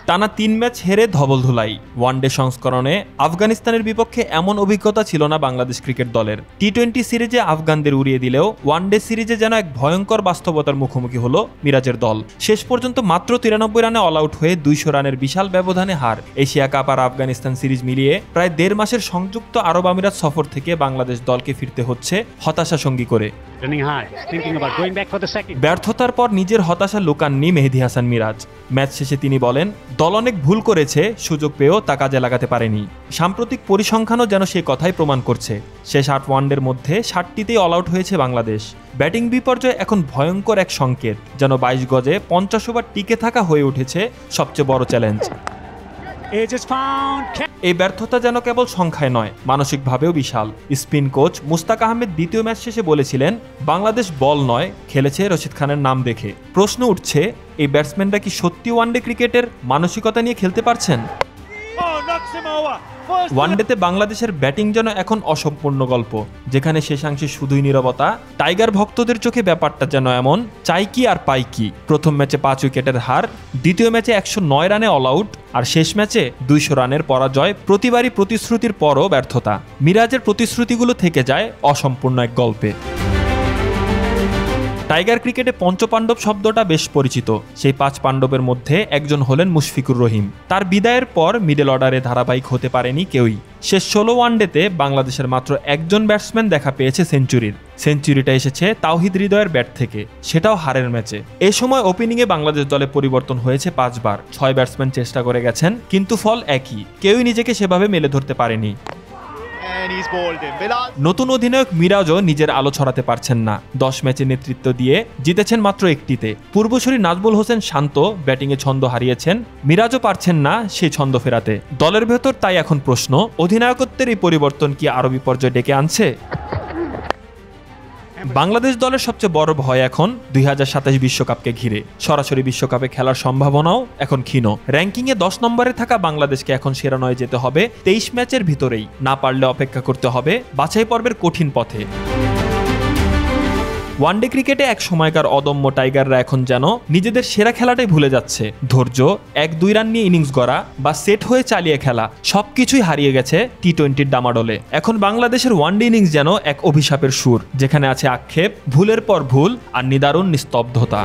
টানা 3 ম্যাচ হেরে ধবলধুলাই। ওয়ানডে সংস্করণে আফগানিস্তানের বিপক্ষে এমন অভিজ্ঞতা ছিল না বাংলাদেশ ক্রিকেট দলের। টি-20 সিরিজে আফগানদের উড়িয়ে দিলেও ওয়ানডে সিরিজে যেন এক ভয়ঙ্কর বাস্তবতার মুখোমুখি হলো মিরাজের দল। শেষ পর্যন্ত মাত্র 93 রানে অল আউট হয়ে 200 রানের বিশাল ব্যবধানে হার। এশিয়া কাপ আর আফগানিস্তান সিরিজ মিলিয়ে প্রায় 1.5 মাসের সংযুক্ত আরব আমিরাত সফর থেকে বাংলাদেশ দলকে ফিরতে হচ্ছে হতাশা সঙ্গী করে। ব্যর্থতার পর নিজের হতাশা লুকাননি মেহেদী হাসান মিরাজ। ম্যাচ শেষে তিনি বলেন, দল অনেক ভুল করেছে, সুযোগ পেয়েও তা কাজে লাগাতে পারেনি। সাম্প্রতিক পরিসংখ্যানও যেন সেই কথাই প্রমাণ করছে। শেষ 8 ওয়ানডের মধ্যে 7টিতেই অল আউট হয়েছে বাংলাদেশ। ব্যাটিং বিপর্যয় এখন ভয়ঙ্কর এক সংকেত, যেন 22 গজে 50 ওভার টিকে থাকা হয়ে উঠেছে সবচেয়ে বড় চ্যালেঞ্জ। এই ব্যর্থতা যেন কেবল সংখ্যায় নয়, মানসিকভাবেও বিশাল। স্পিন কোচ মুস্তাক আহমেদ দ্বিতীয় ম্যাচ শেষে বলেছিলেন, বাংলাদেশ বল নয়, খেলেছে রশিদ খানের নাম দেখে। প্রশ্ন উঠছে, এই ব্যাটসম্যানরা কি সত্যি ওয়ানডে ক্রিকেটের মানসিকতা নিয়ে খেলতে পারছেন? ওয়ানডেতে বাংলাদেশের ব্যাটিং যেন এখন অসম্পূর্ণ গল্প, যেখানে শেষাংশে শুধুই নীরবতা। টাইগার ভক্তদের চোখে ব্যাপারটা যেন এমন, চাই কি আর পাই কি। প্রথম ম্যাচে 5 উইকেটের হার, দ্বিতীয় ম্যাচে 109 রানে অল আউট, আর শেষ ম্যাচে 200 রানের পরাজয়। প্রতিবারই প্রতিশ্রুতির পরও ব্যর্থতা। মিরাজের প্রতিশ্রুতিগুলো থেকে যায় অসম্পূর্ণ এক গল্পে। টাইগার ক্রিকেটে পঞ্চপাণ্ডব শব্দটা বেশ পরিচিত। সেই 5 পাণ্ডবের মধ্যে একজন হলেন মুশফিকুর রহিম। তার বিদায়ের পর মিডল অর্ডারে ধারাবাহিক হতে পারেনি কেউই। শেষ 16 ওয়ানডেতে বাংলাদেশের মাত্র একজন ব্যাটসম্যান দেখা পেয়েছে সেঞ্চুরির। সেঞ্চুরিটা এসেছে তাওহিদ হৃদয়ের ব্যাট থেকে, সেটাও হারের ম্যাচে। এ সময় ওপেনিংয়ে বাংলাদেশ দলে পরিবর্তন হয়েছে 5 বার। 6 ব্যাটসম্যান চেষ্টা করে গেছেন, কিন্তু ফল একই। কেউই নিজেকে সেভাবে মেলে ধরতে পারেনি। নতুন অধিনায়ক মিরাজও নিজের আলো ছড়াতে পারছেন না। 10 ম্যাচে নেতৃত্ব দিয়ে জিতেছেন মাত্র 1টিতে। পূর্বসূরি নাজমুল হোসেন শান্ত ব্যাটিংয়ে ছন্দ হারিয়েছেন, মিরাজও পারছেন না সেই ছন্দ ফেরাতে। দলের ভেতর তাই এখন প্রশ্ন, অধিনায়কত্বের এই পরিবর্তন কি আরো বিপর্যয় ডেকে আনছে? বাংলাদেশ দলের সবচেয়ে বড় ভয় এখন 2027 বিশ্বকাপকে ঘিরে। সরাসরি বিশ্বকাপে খেলার সম্ভাবনাও এখন ক্ষীণ। র্যাঙ্কিংয়ে 10 নম্বরে থাকা বাংলাদেশকে এখন সেরা 9 যেতে হবে 23 ম্যাচের ভিতরেই। না পারলে অপেক্ষা করতে হবে বাছাই পর্বের কঠিন পথে। ওয়ানডে ক্রিকেটে এক সময়কার অদম্য টাইগাররা এখন যেন নিজেদের সেরা খেলাটাই ভুলে যাচ্ছে। ধৈর্য, 1-2 রান নিয়ে ইনিংস গড়া বা সেট হয়ে চালিয়ে খেলা, সবকিছুই হারিয়ে গেছে টি-20-র ডামাডোলে। এখন বাংলাদেশের ওয়ানডে ইনিংস যেন এক অভিশাপের সুর, যেখানে আছে আক্ষেপ, ভুলের পর ভুল আর নিদারুণ নিস্তব্ধতা।